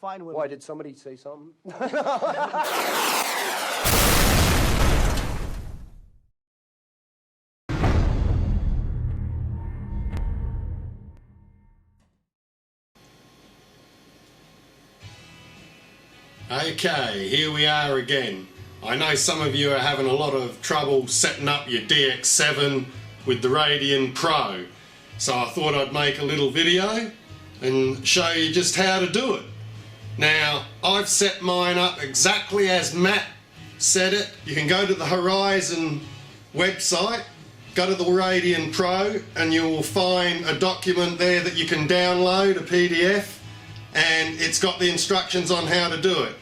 fine women. Why, did somebody say something? Okay, here we are again. I know some of you are having a lot of trouble setting up your DX7 with the Radian Pro, so I thought I'd make a little video and show you just how to do it. Now, I've set mine up exactly as Matt said it. You can go to the Horizon website, go to the Radian Pro, and you will find a document there that you can download, a PDF, and it's got the instructions on how to do it.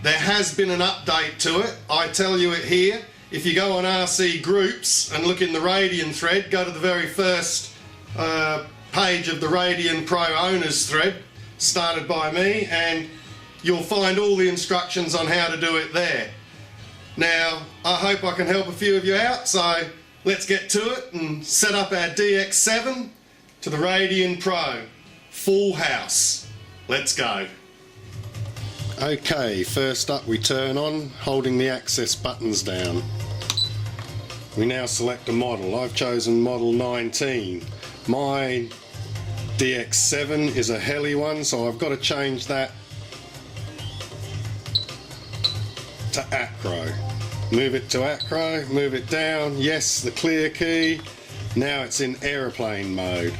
There has been an update to it. I tell you it here. If you go on RC Groups and look in the Radian thread, go to the very first page of the Radian Pro owners thread, started by me, and you'll find all the instructions on how to do it there. Now, I hope I can help a few of you out, so let's get to it and set up our DX7 to the Radian Pro. Full house. Let's go. Okay, first up we turn on, holding the access buttons down. We now select a model. I've chosen model 19. My DX7 is a heli one, so I've got to change that to acro. Move it to acro, move it down, yes, the clear key. Now it's in aeroplane mode.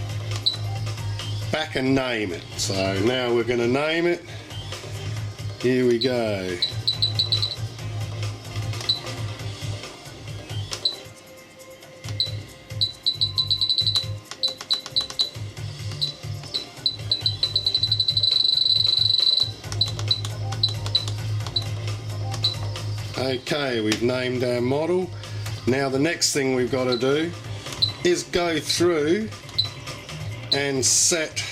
Back and name it. So now we're going to name it. Here we go. Okay, we've named our model. Now the next thing we've got to do is go through and set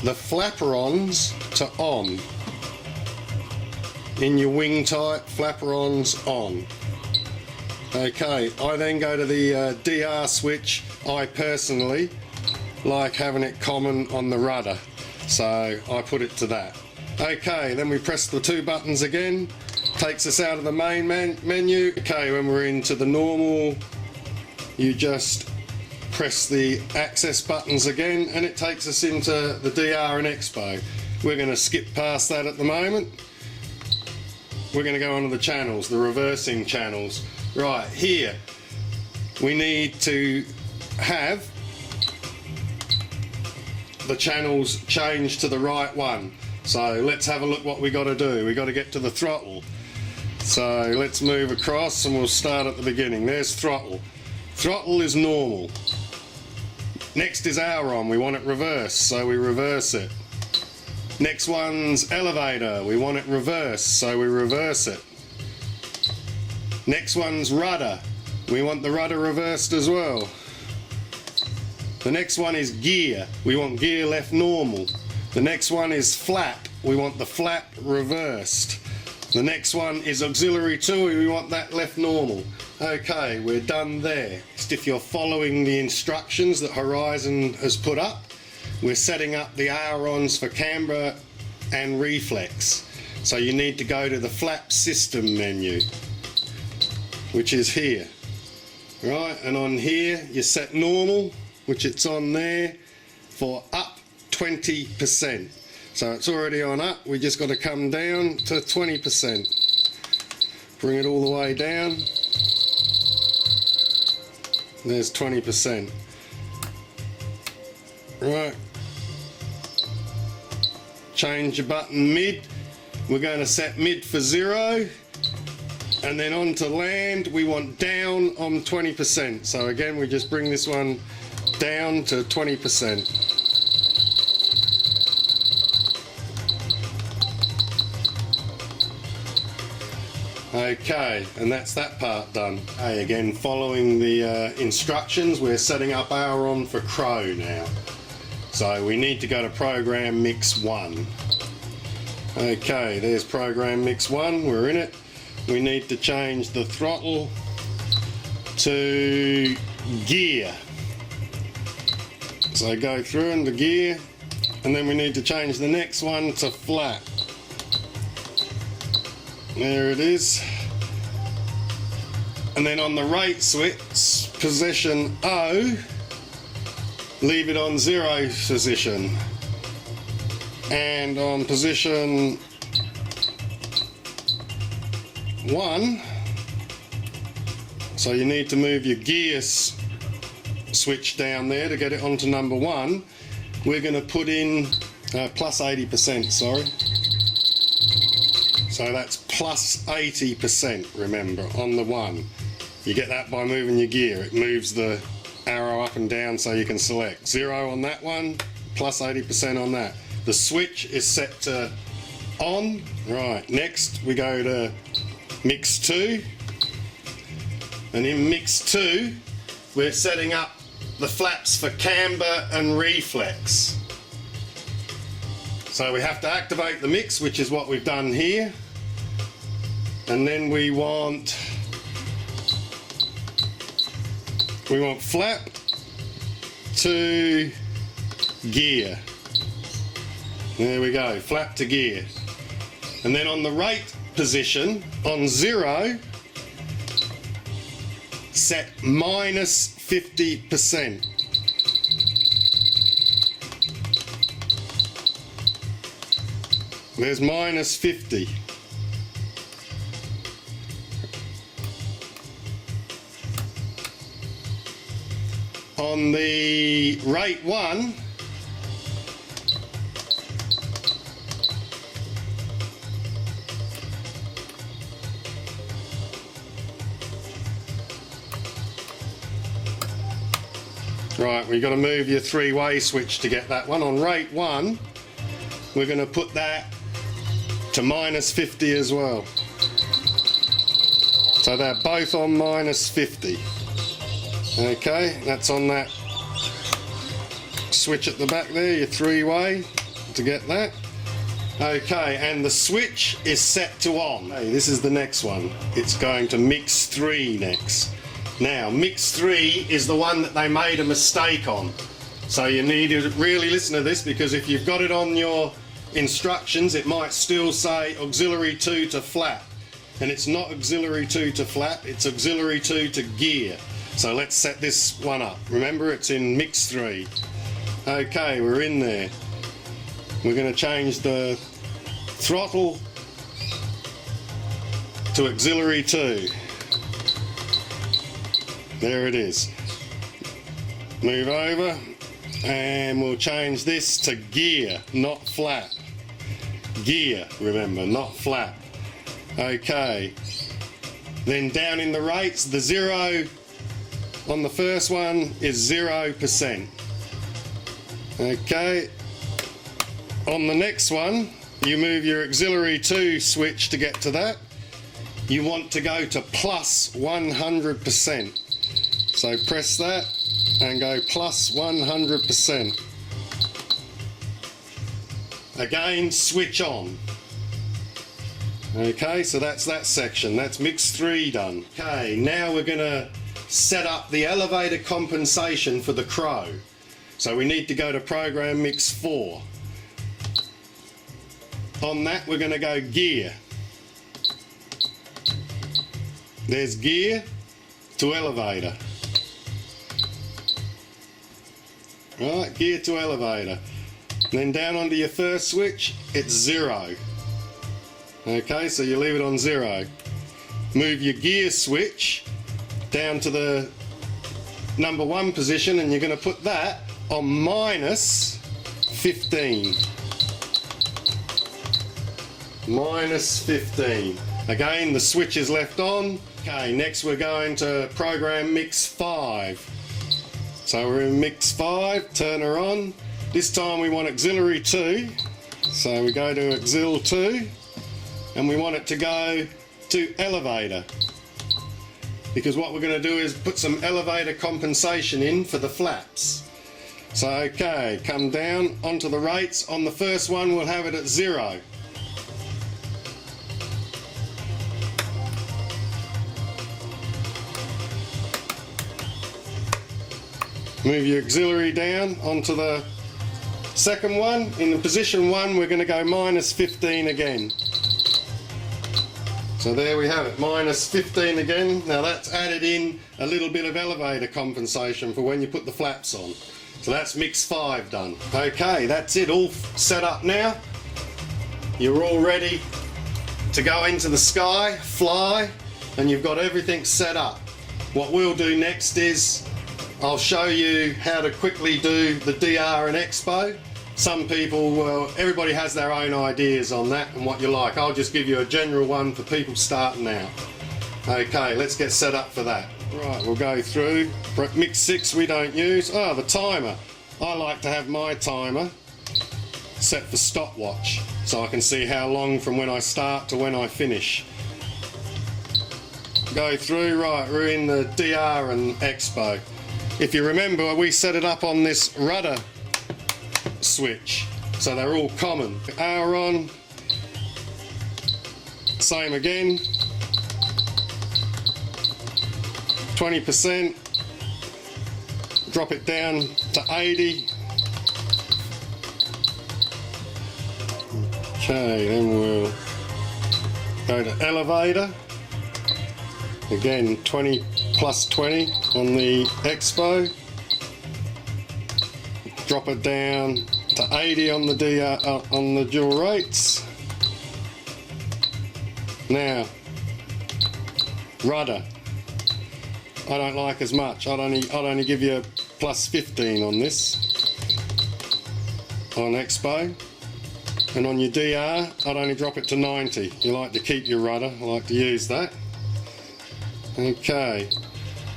the flaperons to on. In your wing type, flaperons on. Okay, I then go to the DR switch. I personally like having it common on the rudder, so I put it to that. Okay, then we press the two buttons again, takes us out of the main menu. Okay, when we're into the normal, you just press the access buttons again and it takes us into the DR and Expo. We're going to skip past that at the moment. We're going to go onto the channels, the reversing channels. Right, here we need to have the channels changed to the right one. So let's have a look what we got to do. We got to get to the throttle. So let's move across and we'll start at the beginning. There's throttle. Throttle is normal. Next is aileron. We want it reversed, so we reverse it. Next one's elevator. We want it reversed, so we reverse it. Next one's rudder. We want the rudder reversed as well. The next one is gear. We want gear left normal. The next one is flap. We want the flap reversed. The next one is auxiliary two. We want that left normal. Okay, we're done there. Just if you're following the instructions that Horizon has put up, we're setting up the ailerons for camber and reflex. So you need to go to the flap system menu, which is here. Right, and on here you set normal, which it's on there, for up 20%. So it's already on up, we just got to come down to 20%. Bring it all the way down. There's 20%. Right. Change your button mid. We're going to set mid for 0. And then on to land, we want down on 20%. So again, we just bring this one down to 20%. Okay, and that's that part done. Okay, again, following the instructions, we're setting up aileron for Crow now. So we need to go to Program Mix 1. Okay, there's Program Mix 1, we're in it. We need to change the throttle to gear. So go through into gear, and then we need to change the next one to flat. There it is. And then on the rate switch, position O, leave it on 0 position. And on position 1, so you need to move your gear switch down there to get it onto number 1. We're going to put in plus 80%, sorry. So that's plus 80%, remember, on the 1. You get that by moving your gear. It moves the arrow up and down so you can select 0 on that one, plus 80% on that. The switch is set to on. Right, next we go to mix 2. And in mix 2, we're setting up the flaps for camber and reflex. So we have to activate the mix, which is what we've done here. And then we want flap to gear. There we go, flap to gear. And then on the rate position, on 0, set minus 50%. There's minus 50. On the rate 1, right, we've got to move your 3-way switch to get that one. On rate 1, we're going to put that to minus 50 as well. So they're both on minus 50. Okay, that's on that switch at the back there, your 3-way, to get that. Okay, and the switch is set to on. Hey, this is the next one. It's going to mix 3 next. Now, mix 3 is the one that they made a mistake on. So you need to really listen to this, because if you've got it on your instructions, it might still say auxiliary 2 to flat. And it's not auxiliary 2 to flat, it's auxiliary 2 to gear. So let's set this one up. Remember, it's in mix 3. Okay, we're in there. We're going to change the throttle to auxiliary 2. There it is. Move over, and we'll change this to gear, not flat. Gear, remember, not flat. Okay. Then down in the rates, the 0 on the first one is 0%. Okay. On the next one, you move your auxiliary 2 switch to get to that. You want to go to plus 100%. So press that and go plus 100%. Again, switch on. Okay, so that's that section. That's mix 3 done. Okay, now we're going to set up the elevator compensation for the crow. So we need to go to program mix 4. On that, we're going to go gear. There's gear to elevator. Right, gear to elevator. Then down onto your first switch, it's 0. Okay, so you leave it on 0. Move your gear switch down to the number 1 position, and you're going to put that on minus 15. Minus 15. Again, the switch is left on. Okay, next we're going to program mix 5. So we're in mix 5, turn her on. This time we want auxiliary 2. So we go to auxil 2, and we want it to go to elevator. Because what we're going to do is put some elevator compensation in for the flaps. So okay, come down onto the rates. On the first one, we'll have it at 0. Move your auxiliary down onto the second one, in position 1, we're going to go minus 15 again. So there we have it, minus 15 again. Now that's added in a little bit of elevator compensation for when you put the flaps on. So that's mix 5 done. Okay, that's it, all set up now. You're all ready to go into the sky, fly, and you've got everything set up. What we'll do next is I'll show you how to quickly do the DR and Expo. Some people, well, everybody has their own ideas on that and what you like. I'll just give you a general one for people starting out. Okay, let's get set up for that. Right, we'll go through. Mix 6 we don't use. Oh, the timer. I like to have my timer set for stopwatch so I can see how long from when I start to when I finish. Go through, right, we're in the DR and Expo. If you remember, we set it up on this rudder switch, so they're all common. Hour on, same again, 20%, drop it down to 80. Okay, then we'll go to elevator. Again, 20 plus 20 on the Expo. Drop it down to 80 on the on the dual rates. Now, rudder. I don't like as much. I'd only give you a plus 15 on this on Expo. And on your DR, I'd only drop it to 90. You like to keep your rudder. I like to use that. Okay,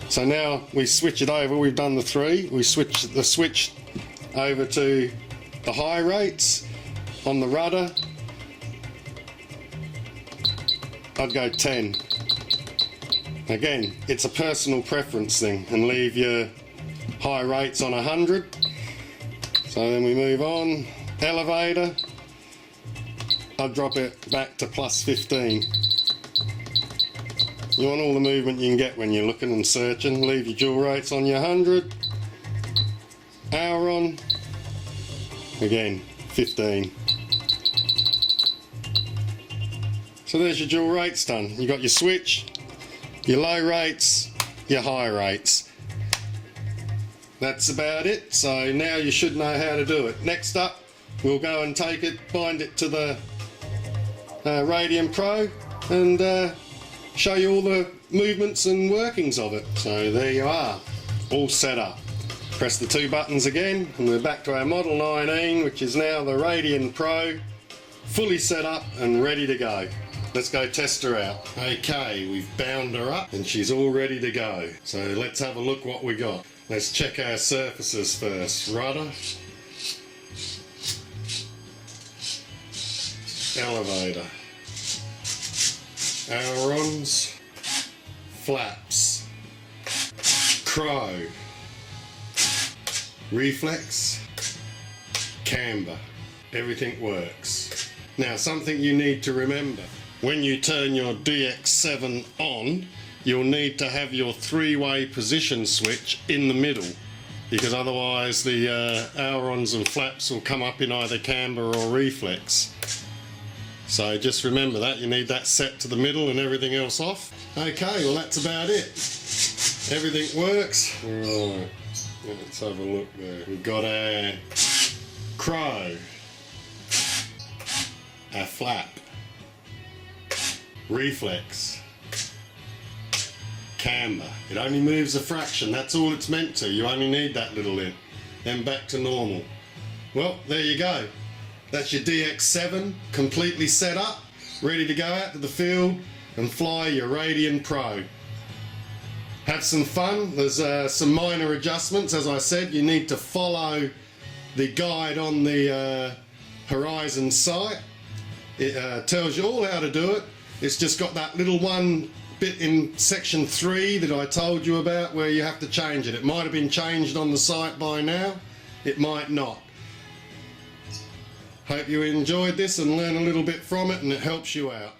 so now we switch it over. We've done the 3. We switch the switch over to the high rates on the rudder. I'd go 10. Again, it's a personal preference thing, and leave your high rates on 100. So then we move on. Elevator, I'd drop it back to plus 15. You want all the movement you can get when you're looking and searching. Leave your dual rates on your 100. Hour on, again, 15. So there's your dual rates done. You got your switch, your low rates, your high rates. That's about it. So now you should know how to do it. Next up, we'll go and take it, bind it to the Radian Pro, and show you all the movements and workings of it. So there you are, all set up. Press the 2 buttons again and we're back to our Model 19, which is now the Radian Pro, fully set up and ready to go. Let's go test her out. Okay, we've bound her up and she's all ready to go. So let's have a look what we got. Let's check our surfaces first. Rudder, elevator, ailerons, flaps, crow, reflex, camber. Everything works. Now, something you need to remember. When you turn your DX7 on, you'll need to have your 3-way position switch in the middle, because otherwise the ailerons and flaps will come up in either camber or reflex. So just remember that, you need that set to the middle and everything else off. Okay, well that's about it. Everything works. Right, let's have a look there. We've got our crow, our flap, reflex, camber. It only moves a fraction, that's all it's meant to. You only need that little in. Then back to normal. Well, there you go. That's your DX7 completely set up, ready to go out to the field and fly your Radian Pro. Have some fun. There's some minor adjustments. As I said, you need to follow the guide on the Horizon site. It tells you all how to do it. It's just got that little one bit in section 3 that I told you about where you have to change it. It might have been changed on the site by now. It might not. Hope you enjoyed this and learn a little bit from it and it helps you out.